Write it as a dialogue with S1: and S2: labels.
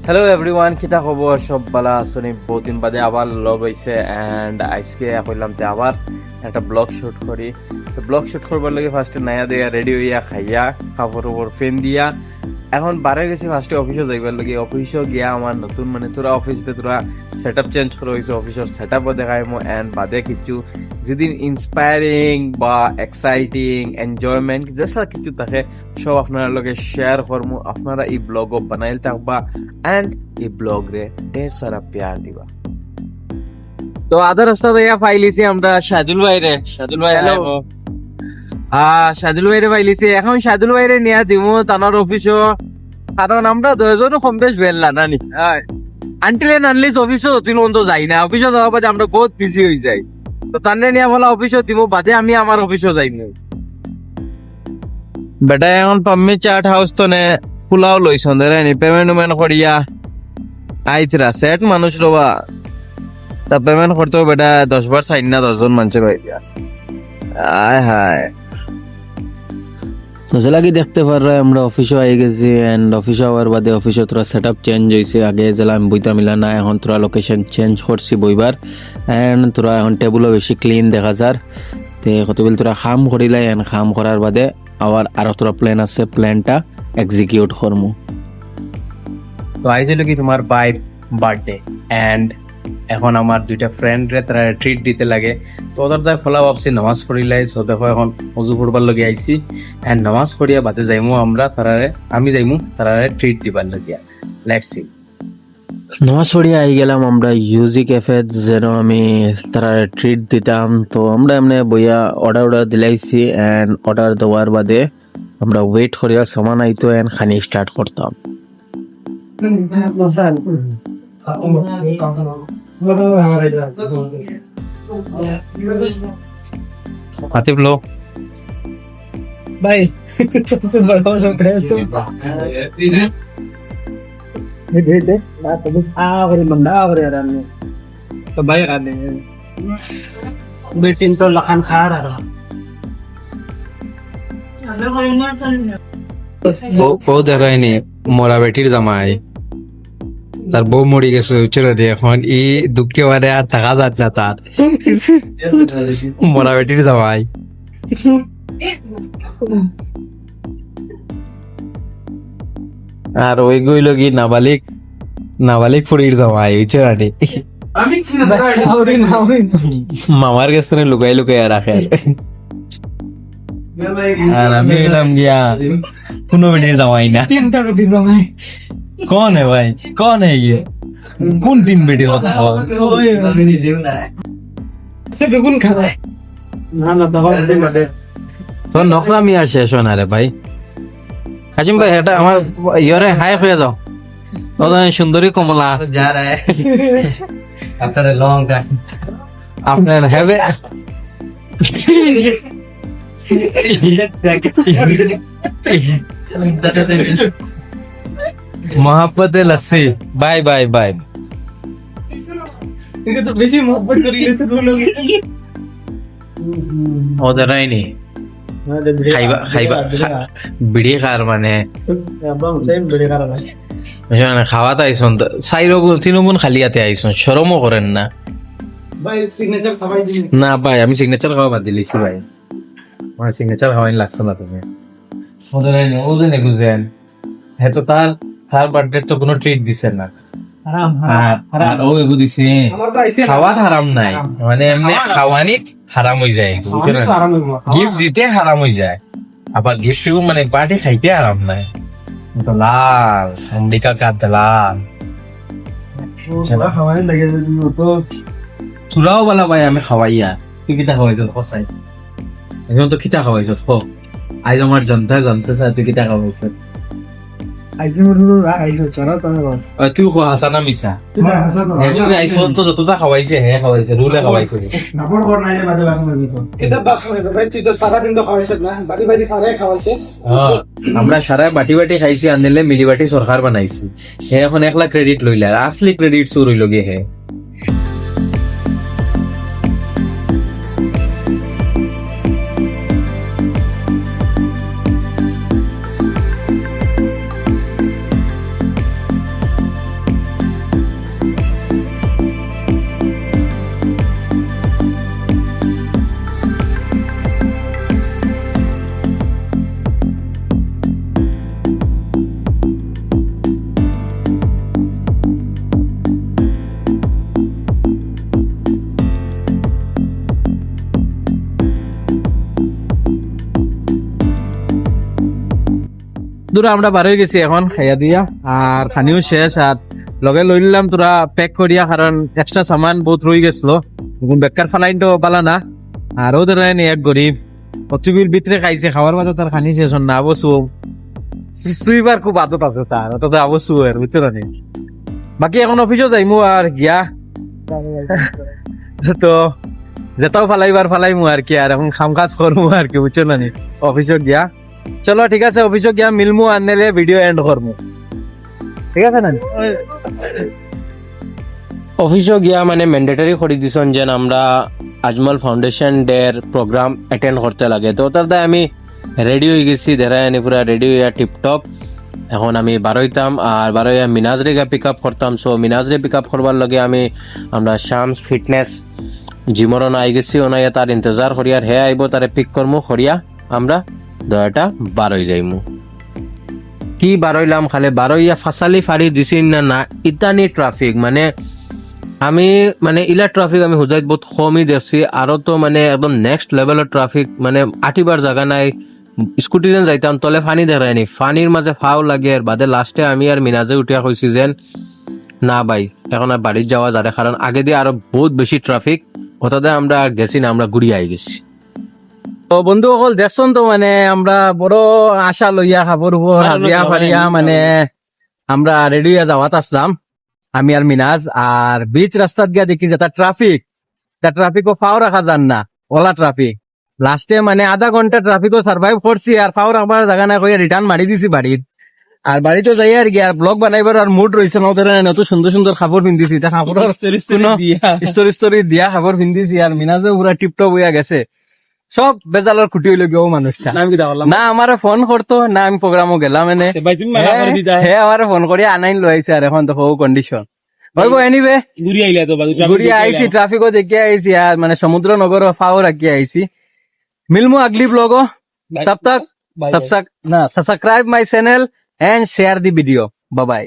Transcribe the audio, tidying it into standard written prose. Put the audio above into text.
S1: Hello everyone, কিতা খবর? সব ভালো আছেন? বহুত দিন বাদে আবার লগ হয়েছে অ্যান্ড আজকে কইলাম তে আবার একটা ব্লগ শুট করি। তো ব্লগ শুট করবার লাগে ফার্স্টে নায়া দেয়া রেডি হইয়া খাইয়া কাপড় উপর ফেন দিয়া এখন বারে গেছি ফার্স্টে অফিসে যাইবার লাগে। অফিসও গিয়া আমার নতুন মানে তোরা অফিসে তোরা সেট আপ চেঞ্জ করে হয়েছে, অফিসের সেট আপও দেখাইমো অ্যান্ড বাদে কিছু যেদিন ইন্সপায়ারিং বা এক্সাইটিং এনজয়মেন্ট যেসা কিছু থাকে সব আপনারা লগে শেয়ার করমু। আপনারা এই ব্লগও বানাইল থাকবা এন্ড এই ব্লগ রে ঢের সারা প্যার দিবা। তো আধা রাস্তা দিয়ে পাইলিছি আমরা শাদুল ভাইরে। শাদুল ভাই হ্যালো। শাদুল ভাইরে পাইলিছি, এখন শাদুল ভাইরে নিয়ে দিমু তানার অফিসও, কারণ আমরা দুজনও কম বেশ বেললা নানি আনটিল এন্ড আনলিস অফিসও অতি মন্দ যাই না। অফিসে যাওয়ার বাদে আমরা বহুত বিজি হয়ে যাই, তো তান্নে নিয়ে বলা অফিসও দিমু বাদে আমি আমার অফিসও যাই না। বেটা এখন পাম্মি চাট হাউস তো নে ফুলাও লইছন রে নি পেমেন্ট মেন করিয়া আইতরা সেট মানুষ রবা তা পেমেন্ট করতে বেটা 10 বার সাইন না 10 জন মানুষের হইয়া আয় হায়
S2: তো লাগি দেখতে পাররা আমরা অফিসে আই গেছি এন্ড অফিসে আওয়ার বাদে অফিসে তোরা সেট আপ চেঞ্জ হয়েছে। আগে জেলা আমি বইতা মিলা না, এখন তোরা লোকেশন চেঞ্জ করছি বইবার এন্ড তোরা এখন টেবুলও বেশি ক্লিন দেখা যার। তে কতবিল তোরা খাম করিলাই এন্ড খাম করার বাদে আরো তোরা প্ল্যান আছে, প্ল্যানটা এক্সিকিউট করমু।
S3: তো আইছিল কি তোমার বাইর বার্থডে এন্ড এখন আমার দুইটা ফ্রেন্ড রে তারা ট্রিট দিতে লাগে। তো ওদের তাই ফলা ভাবছি নামাজ পড়িলাই। সো দেখো এখন উজু পড়বার লগে আইছি এন্ড নামাজ পড়িয়া বাদে যাইমু আমরা তারারে, আমি যাইমু তারারে ট্রিট দিবার লাগিয়া। Let's see.
S2: নামাজ পড়িয়া আই গেলাম আমরা ইউজি ক্যাফে, যেন আমি তারা ট্রিট দিতাম। তো আমরা এমনি বইয়া অর্ডার দিলাইছি এন্ড অর্ডার দেওয়ার বাদে আমরা ওয়েট করিয়া সমান আইতো এন্ড খানি স্টার্ট করতাম।
S3: আতিফ লো
S4: भाई दे ना तो आवर बंदा आवर यार ने तो भाई आने बेटिन तो लखन खा रहा
S3: বউ দেখায়নি মরা বেটির জামাই, তার বউ মরি গেছে চলে দিয়ে এখন ই দুঃখে বারে আর থাকা যাত না তার মরা বেটির জামাই। আর ওই গইল কি নাবালিক ফুরির জামাই চড়ানি মামার কাছে লুকাই রাখে। আর আমি এলাম গিয়া কোনো বেটির জামাই না। कौन है भाई, कौन है ये, कौन तीन बेटे होता है?
S4: कौन खा रहा है ना ना दवा दे दे
S3: তো নকলামি আর শেষ হয় না রে ভাই। কাজিম ভাই এটা আমার ইয়রে হাই হয়ে যাও, সুন্দরী কমলা যা রা আফটার এ লং টাইম আপনার হ্যাভ मोहब्बत लस्सी बाय बाय बाय।
S4: इनके तो बेसी मोहब्बत करी ले से लोग
S3: ওদের নাই খাইবা বিড়ি খার মানে
S4: एकदम सेम बड़े करा है
S3: খাওয়াতে আইসন তিনগুণ খালিয়াতে আইসন, শরমও করেন না।
S4: भाई सिग्नेचर खवाई दी
S3: না ভাই আমি সিগনেচার খাওয়া বাদ দিলেছি ভাই, আমার সিগনেচার খাওয়াই লাগছে না। তুমি ওদের নাই ওজনে গুজেন হ্যাঁ, তো তার বার্থডে তো কোনো ট্রিট দিছে না।
S4: हराम
S3: আর ও এগু দিছে
S4: हमार तो ऐसे
S3: খাওয়া হারাম নাই, মানে এমনি খাওয়ানি হারাম হয়ে যায়,
S4: हराम है
S3: গিফট দিতে হারাম হয়ে যায়, আবার গিফট মানে পার্টি খাইতে হারাম নাই। তো লাল অম্বিকা কাপ লাল
S4: चला खवाने लगे तो
S3: চুলাও বলা ভাই আমি খাওয়াইয়া তুই কিতা খাওয়াইছ সঁচাই এখন তো কিতা খাওয়াইছ আজ আমার জানতে চাই তুই কিতা খাওয়াইছ।
S4: आइटम रो आइसो चरा ता
S3: তুই হাসানা মিশা তো যতটা খাওয়াইছে হে খাওয়াইছে রুলে খাওয়াইছে
S4: नंबर कर नाइले बादे बाग में तो कितना बात है भाई तू तो सारा दिन तो खवाइस ना बाड़ी बाड़ी सारे खवाइस
S3: আমরা সারা বাটি বাটি খাইছি, আনলে মিলি বাটি সরকার বানাইছি। হে এখন একলা ক্রেডিট লইলা, আসলি ক্রেডিট চুর হইল গে হে। দূরে আমরা বার হয়ে গেছি এখন খাইয়া দিয়া, আর খানিও শেষ, আর লগে লই নিলাম তোরা প্যাক করিয়া, কারণ এক্সট্রা সামান বহুত রয়ে গেছিল, বেকার ফালাইন তো পালা না। আর ওদের এক গরিব অতিবির ভিতরে খাইছে, খাওয়ার বাদে তার খানি শেষ না, আবসু সুইবার খুব আদত আছে তার, অত আবসু আর বুঝছো না। বাকি এখন অফিসও যাইমু আর গিয়া, তো যেটাও ফালাইমু আর কি, আর এখন খাম কাজ করবো আর কি, বুঝছো না অফিসও গিয়া। চলো ঠিক আছে, অফিসও গিয়া মিলমু, আনলে ভিডিও এন্ড করবো, ঠিক আছে না?
S2: অফিসও গিয়া মানে ম্যান্ডেটরি করে দিছেন যেন আমরা আজমল ফাউন্ডেশন ডের প্রোগ্রাম অ্যাটেন্ড করতে লাগে। তো তার দায় আমি রেডি হয়ে গেছি, দেখায় আনি পুরা রেডি হইয়া টিপটপ। এখন আমি বারোইতাম, আর বারোইয়া মিনাজরে গিয়া পিক আপ করতাম। সো মিনাজরে পিক আপ করবার লগে আমরা শামস ফিটনেস জিমরন আই গেছি, ওনাইয়া তার ইন্তজার করিয়া, হে আইব তারে পিক করমু করিয়া আমরা দয়াটা বারোই যাইমু। কি বারোইলাম, খালি বারোইয়া ফাঁসালি ফাড়ি দিছি না ইতানি ট্রাফিক, মানে আমি মানে ইলা ট্রাফিক আমি হুজাইত বহুত কমই দেখছি, আরো তো মানে একদম নেক্সট লেভেলের ট্রাফিক, মানে আটিবার জায়গা নাই। স্কুটি যেন যাইতাম তলে ফানি দেখায়নি, ফানির মাঝে ফাও লাগে। আর বাদে লাস্টে আমি আর মিনাজে উঠিয়া কইছি যেন না ভাই এখন আর বাড়ির যাওয়া যাবে, কারণ আগে দিয়ে আরো বহুত বেশি ট্রাফিক। ওটাতে আমরা আর গেছি না, আমরা ঘুরিয়ে আই গেছি।
S3: তো বন্ধু সকল দেখছন তো, মানে আমরা বড় আশা লইয়া খাবার উপর হাজিয়া ফারিয়া মানে আমরা রেডি হইয়া যাওয়াত আসলাম, আমি আর মিনাজ। আর বিচ রাস্তাত গিয়া দেখি যে তার ট্রাফিকও ফাও রাখা যান না, ওলা ট্রাফিক। লাস্টে মানে আধা ঘন্টা ট্রাফিকও সার্ভাইভ করছি, আর ফাও রাখবার জায়গা না কইয়া রিটার্ন মারি দিছি বাড়ির। আর বাড়িতে যাই আর গিয়া ব্লগ বানাইবার আর মুড রয়েছে না, ওদের এত সুন্দর সুন্দর খাবার পিন্দিছি, তা খাবার স্টোরি দিয়া খাবার পিন্দিছি। আর মিনাজে পুরা টিপটপ হইয়া গেছে, সব বেজালের খুঁটি হইলে গেও মানুষটা না আমারে ফোন করতো না, আমি প্রোগ্রামও গেলাম এনে, হে আমারে ফোন করি আনাইন লইছে। আর এখন তো কন্ডিশন হইব এনিবে ঘুরিয়ে আইছি, ট্রাফিকও দেখিয়ে আইছি, আর মানে সমুদ্র নগর ফাও রাখিয়ে আইছি। মিলমু আগলি ব্লগও, তব তক subscribe my channel and share the video. Bye by.